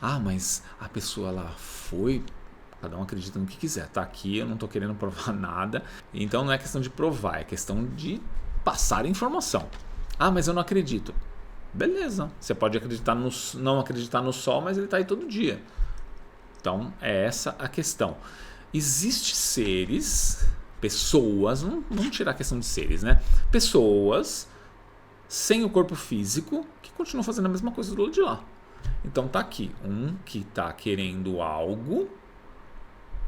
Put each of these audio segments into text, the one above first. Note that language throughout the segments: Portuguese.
Ah, mas a pessoa lá foi... Cada um acredita no que quiser, tá? Aqui eu não tô querendo provar nada. Então não é questão de provar, é questão de passar informação. Ah, mas eu não acredito. Beleza, você pode acreditar não acreditar no sol, mas ele tá aí todo dia. Então é essa a questão. Existem seres, pessoas, vamos tirar a questão de seres, né? Pessoas sem o corpo físico que continuam fazendo a mesma coisa do lado de lá. Então tá aqui, um que tá querendo algo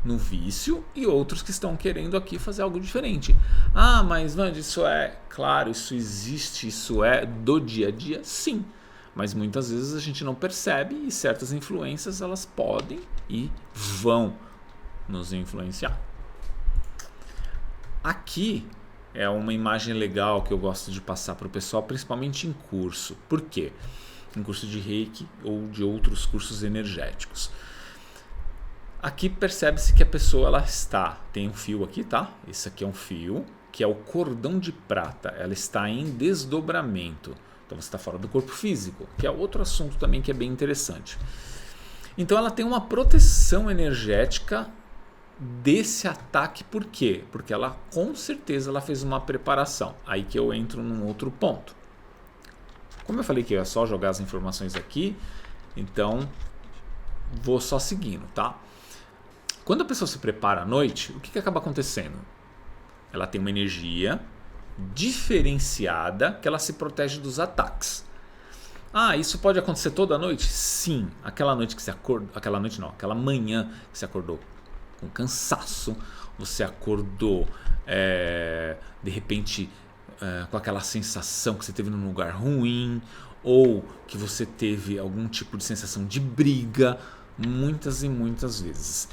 no vício e outros que estão querendo aqui fazer algo diferente. Ah, mas Vandy, isso é claro, isso existe, isso é do dia a dia? Sim, mas muitas vezes a gente não percebe e certas influências elas podem e vão nos influenciar. Aqui é uma imagem legal que eu gosto de passar para o pessoal, principalmente em curso. Por quê? Em curso de Reiki ou de outros cursos energéticos. Aqui percebe-se que a pessoa ela tem um fio aqui, tá? Esse aqui é um fio, que é o cordão de prata. Ela está em desdobramento. Então você está fora do corpo físico, que é outro assunto também que é bem interessante. Então ela tem uma proteção energética desse ataque. Por quê? Porque ela com certeza ela fez uma preparação. Aí que eu entro num outro ponto. Como eu falei que eu ia só jogar as informações aqui, então vou só seguindo, tá? Quando a pessoa se prepara à noite, o que acaba acontecendo? Ela tem uma energia diferenciada que ela se protege dos ataques. Ah, isso pode acontecer toda noite? Sim. Aquela noite que você acordou, aquela manhã que você acordou com cansaço, você acordou de repente com aquela sensação que você teve num lugar ruim, ou que você teve algum tipo de sensação de briga, muitas e muitas vezes.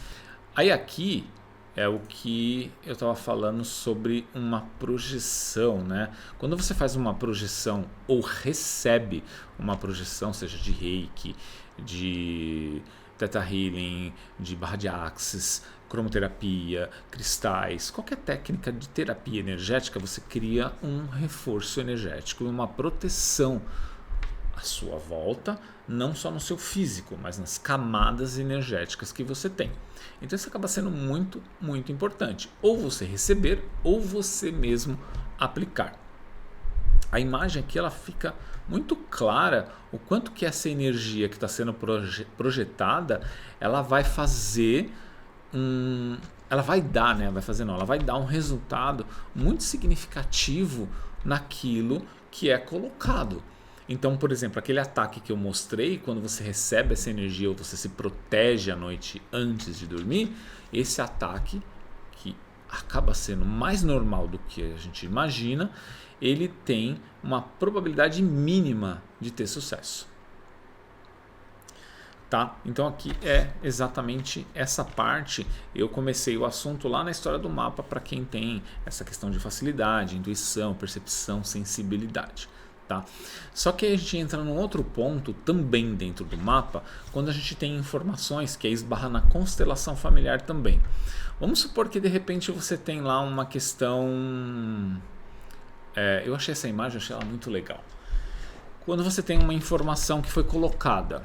Aí aqui é o que eu estava falando sobre uma projeção, né? Quando você faz uma projeção ou recebe uma projeção, seja de Reiki, de Theta Healing, de barra de Axis, cromoterapia, cristais, qualquer técnica de terapia energética, você cria um reforço energético, uma proteção à sua volta, não só no seu físico, mas nas camadas energéticas que você tem. Então isso acaba sendo muito, muito importante. Ou você receber, ou você mesmo aplicar. A imagem aqui ela fica muito clara o quanto que essa energia que está sendo projetada, ela vai fazer ela vai dar, né? Ela vai dar um resultado muito significativo naquilo que é colocado. Então, por exemplo, aquele ataque que eu mostrei, quando você recebe essa energia ou você se protege à noite antes de dormir, esse ataque, que acaba sendo mais normal do que a gente imagina, ele tem uma probabilidade mínima de ter sucesso. Tá? Então aqui é exatamente essa parte. Eu comecei o assunto lá na história do mapa para quem tem essa questão de facilidade, intuição, percepção, sensibilidade. Tá? Só que a gente entra num outro ponto também dentro do mapa, quando a gente tem informações que esbarra na constelação familiar também. Vamos supor que de repente você tem lá uma questão... eu achei essa imagem, achei ela muito legal. Quando você tem uma informação que foi colocada...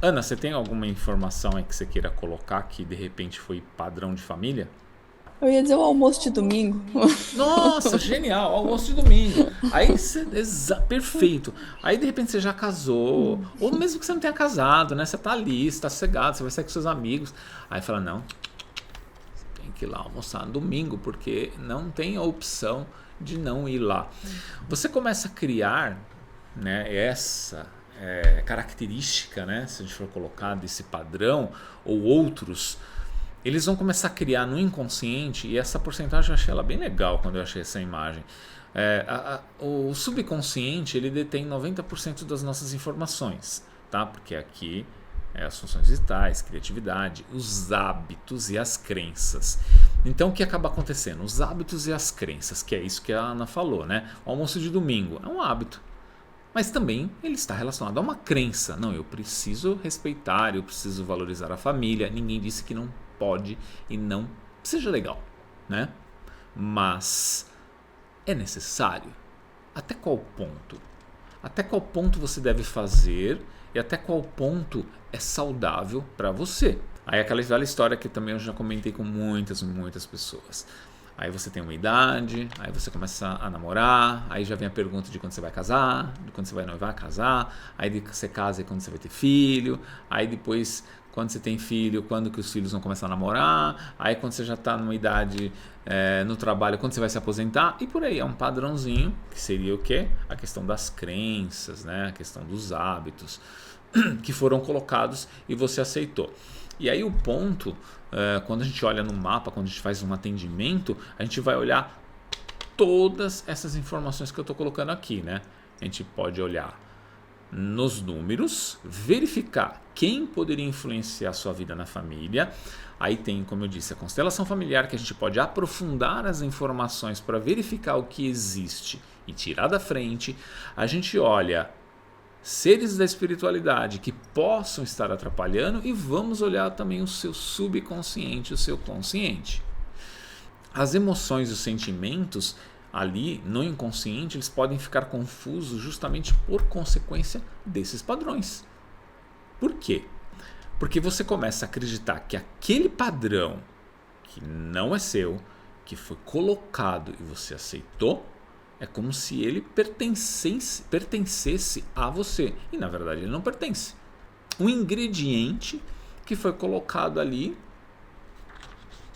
Ana, você tem alguma informação aí que você queira colocar que de repente foi padrão de família? Eu ia dizer o almoço de domingo. Nossa, genial, almoço de domingo. Aí você, perfeito. Aí de repente você já casou, ou mesmo que você não tenha casado, né? Você tá ali, você tá sossegado, você vai sair com seus amigos. Aí fala, não, você tem que ir lá almoçar no domingo, porque não tem a opção de não ir lá. Você começa a criar, né, essa característica, né? Se a gente for colocar desse padrão, ou outros, eles vão começar a criar no inconsciente, e essa porcentagem eu achei ela bem legal quando eu achei essa imagem. O subconsciente ele detém 90% das nossas informações, tá? Porque aqui as funções vitais, criatividade, os hábitos e as crenças. Então o que acaba acontecendo? Os hábitos e as crenças, que é isso que a Ana falou, né? O almoço de domingo é um hábito, mas também ele está relacionado a uma crença. Não, eu preciso respeitar, eu preciso valorizar a família. Ninguém disse que não pode e não seja legal, né? Mas é necessário? Até qual ponto? até qual ponto você deve fazer e até qual ponto é saudável para você. Aí aquela velha história que também eu já comentei com muitas pessoas. Aí você tem uma idade, aí você começa a namorar, aí já vem a pergunta de quando você vai casar, de quando você vai noivar, casar, aí você casa e quando você vai ter filho, aí depois quando você tem filho, quando que os filhos vão começar a namorar, aí quando você já está numa idade no trabalho, quando você vai se aposentar, e por aí, é um padrãozinho, que seria o quê? A questão das crenças, né? A questão dos hábitos que foram colocados e você aceitou. E aí o ponto, quando a gente olha no mapa, quando a gente faz um atendimento, a gente vai olhar todas essas informações que eu estou colocando aqui, né? A gente pode olhar nos números, verificar quem poderia influenciar a sua vida na família. Aí tem, como eu disse, a constelação familiar, que a gente pode aprofundar as informações para verificar o que existe e tirar da frente. A gente olha seres da espiritualidade que possam estar atrapalhando e vamos olhar também o seu subconsciente, o seu consciente. As emoções e os sentimentos ali no inconsciente, eles podem ficar confusos justamente por consequência desses padrões. Por quê? Porque você começa a acreditar que aquele padrão que não é seu, que foi colocado e você aceitou, é como se ele pertencesse a você. E na verdade ele não pertence. Um ingrediente que foi colocado ali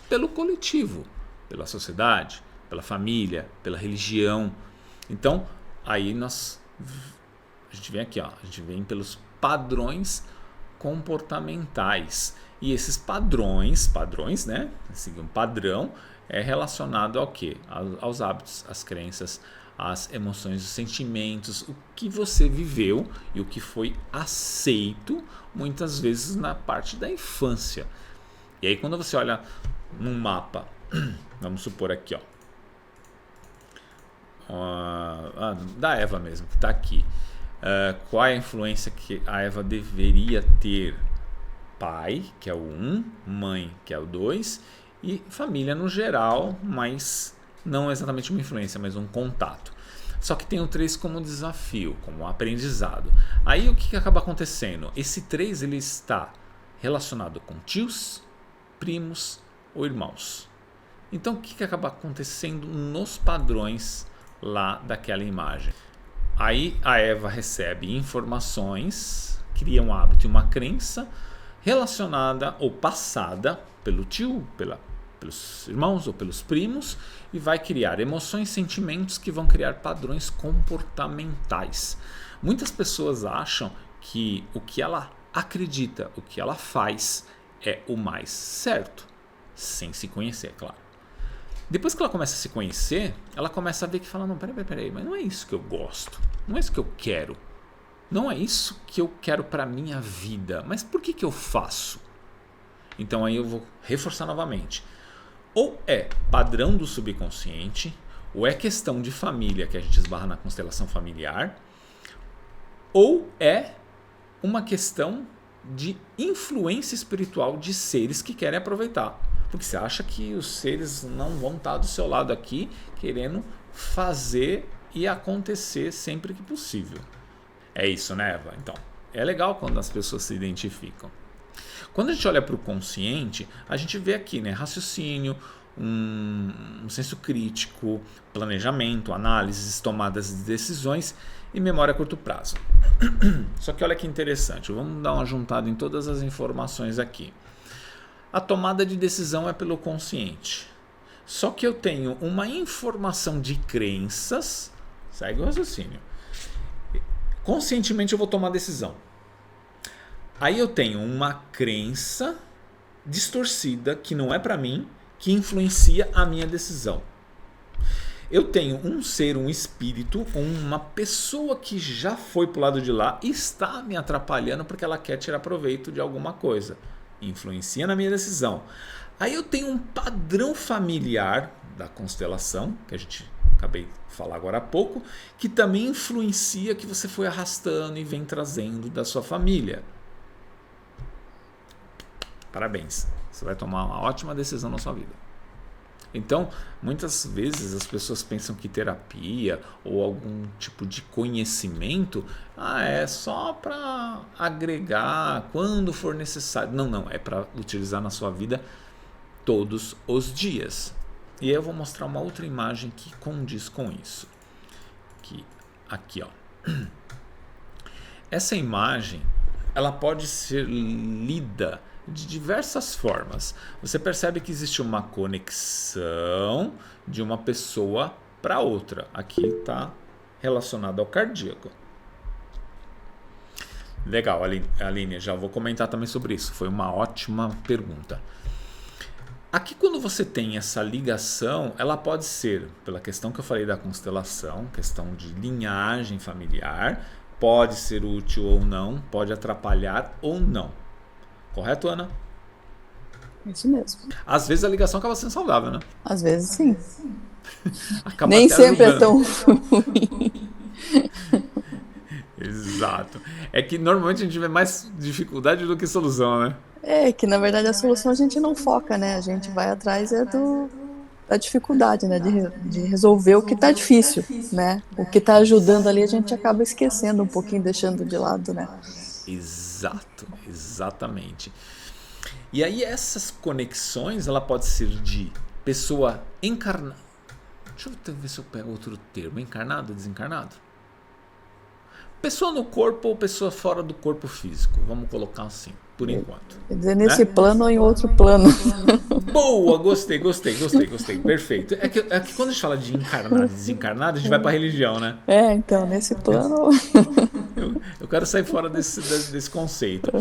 pelo coletivo, pela sociedade, pela família, pela religião. Então, aí a gente vem aqui, ó, a gente vem pelos padrões comportamentais. E esses padrões, né? Um padrão é relacionado ao quê? Aos hábitos, às crenças, às emoções, os sentimentos, o que você viveu e o que foi aceito muitas vezes na parte da infância. E aí quando você olha num mapa, vamos supor aqui, ó, da Eva mesmo, que está aqui. Qual é a influência que a Eva deveria ter? Pai, que é o 1, mãe, que é o 2, e família no geral, mas não exatamente uma influência, mas um contato. Só que tem o 3 como desafio, como aprendizado. Aí o que acaba acontecendo? Esse 3 ele está relacionado com tios, primos ou irmãos. Então o que acaba acontecendo nos padrões lá daquela imagem? Aí a Eva recebe informações, cria um hábito e uma crença relacionada ou passada pelo tio, pelos irmãos ou pelos primos, e vai criar emoções, sentimentos que vão criar padrões comportamentais. Muitas pessoas acham que o que ela acredita, o que ela faz é o mais certo, sem se conhecer, é claro. Depois que ela começa a se conhecer, ela começa a ver que fala, não, peraí, mas não é isso que eu gosto, não é isso que eu quero, não é isso que eu quero para minha vida, mas por que eu faço? Então aí eu vou reforçar novamente. Ou é padrão do subconsciente, ou é questão de família, que a gente esbarra na constelação familiar, ou é uma questão de influência espiritual de seres que querem aproveitar. Porque você acha que os seres não vão estar do seu lado aqui querendo fazer e acontecer sempre que possível. É isso, né, Eva? Então, é legal quando as pessoas se identificam. Quando a gente olha para o consciente, a gente vê aqui, né, raciocínio, um senso crítico, planejamento, análises, tomadas de decisões e memória a curto prazo. Só que olha que interessante, vamos dar uma juntada em todas as informações aqui. A tomada de decisão é pelo consciente. Só que eu tenho uma informação de crenças, segue o raciocínio. Conscientemente eu vou tomar decisão. Aí eu tenho uma crença distorcida, que não é para mim, que influencia a minha decisão. Eu tenho um ser, um espírito, uma pessoa que já foi para o lado de lá e está me atrapalhando porque ela quer tirar proveito de alguma coisa. Influencia na minha decisão. Aí eu tenho um padrão familiar da constelação, que a gente acabei de falar agora há pouco, que também influencia, que você foi arrastando e vem trazendo da sua família. Parabéns, você vai tomar uma ótima decisão na sua vida. Então, muitas vezes as pessoas pensam que terapia ou algum tipo de conhecimento é só para agregar quando for necessário. Não, é para utilizar na sua vida todos os dias. E aí eu vou mostrar uma outra imagem que condiz com isso. Aqui, ó. Essa imagem, ela pode ser lida de diversas formas. Você percebe que existe uma conexão de uma pessoa para outra. Aqui está relacionado ao cardíaco. Legal, Aline, já vou comentar também sobre isso. Foi uma ótima pergunta. Aqui, quando você tem essa ligação, ela pode ser, pela questão que eu falei da constelação, questão de linhagem familiar, pode ser útil ou não, pode atrapalhar ou não. Correto, Ana? Isso mesmo. Às vezes a ligação acaba sendo saudável, né? Às vezes sim. Acaba Nem até sempre ajudando. é tão ruim. Exato. É que normalmente a gente vê mais dificuldade do que solução, né? É que na verdade a solução a gente não foca, né? A gente vai atrás da dificuldade, né? De resolver o que tá difícil, né? O que tá ajudando ali a gente acaba esquecendo um pouquinho, deixando de lado, né? Exato, exatamente. E aí essas conexões, ela pode ser de pessoa encarnada. Deixa eu ver se eu pego outro termo. Encarnado, desencarnado? Pessoa no corpo ou pessoa fora do corpo físico. Vamos colocar assim, por enquanto. Quer dizer, nesse plano ou em outro plano. Boa, gostei. Perfeito. É que quando a gente fala de encarnado e desencarnado, a gente vai para religião, né? Então, nesse plano. Eu quero sair fora desse conceito.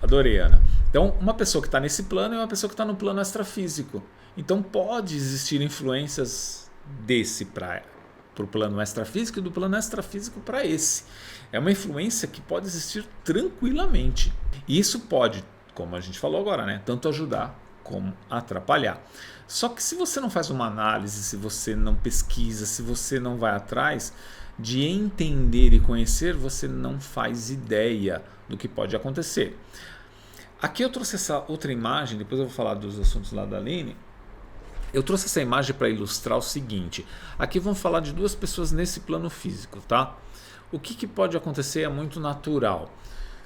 Adorei, Ana. Então, uma pessoa que está nesse plano é uma pessoa que está no plano extrafísico. Então, pode existir influências desse para o plano extrafísico e do plano extrafísico para esse. É uma influência que pode existir tranquilamente. E isso pode, como a gente falou agora, né, tanto ajudar como atrapalhar. Só que se você não faz uma análise, se você não pesquisa, se você não vai atrás de entender e conhecer, você não faz ideia do que pode acontecer. Aqui eu trouxe essa outra imagem, depois eu vou falar dos assuntos lá da Aline. Eu trouxe essa imagem para ilustrar o seguinte. Aqui vamos falar de duas pessoas nesse plano físico, tá? O que pode acontecer é muito natural.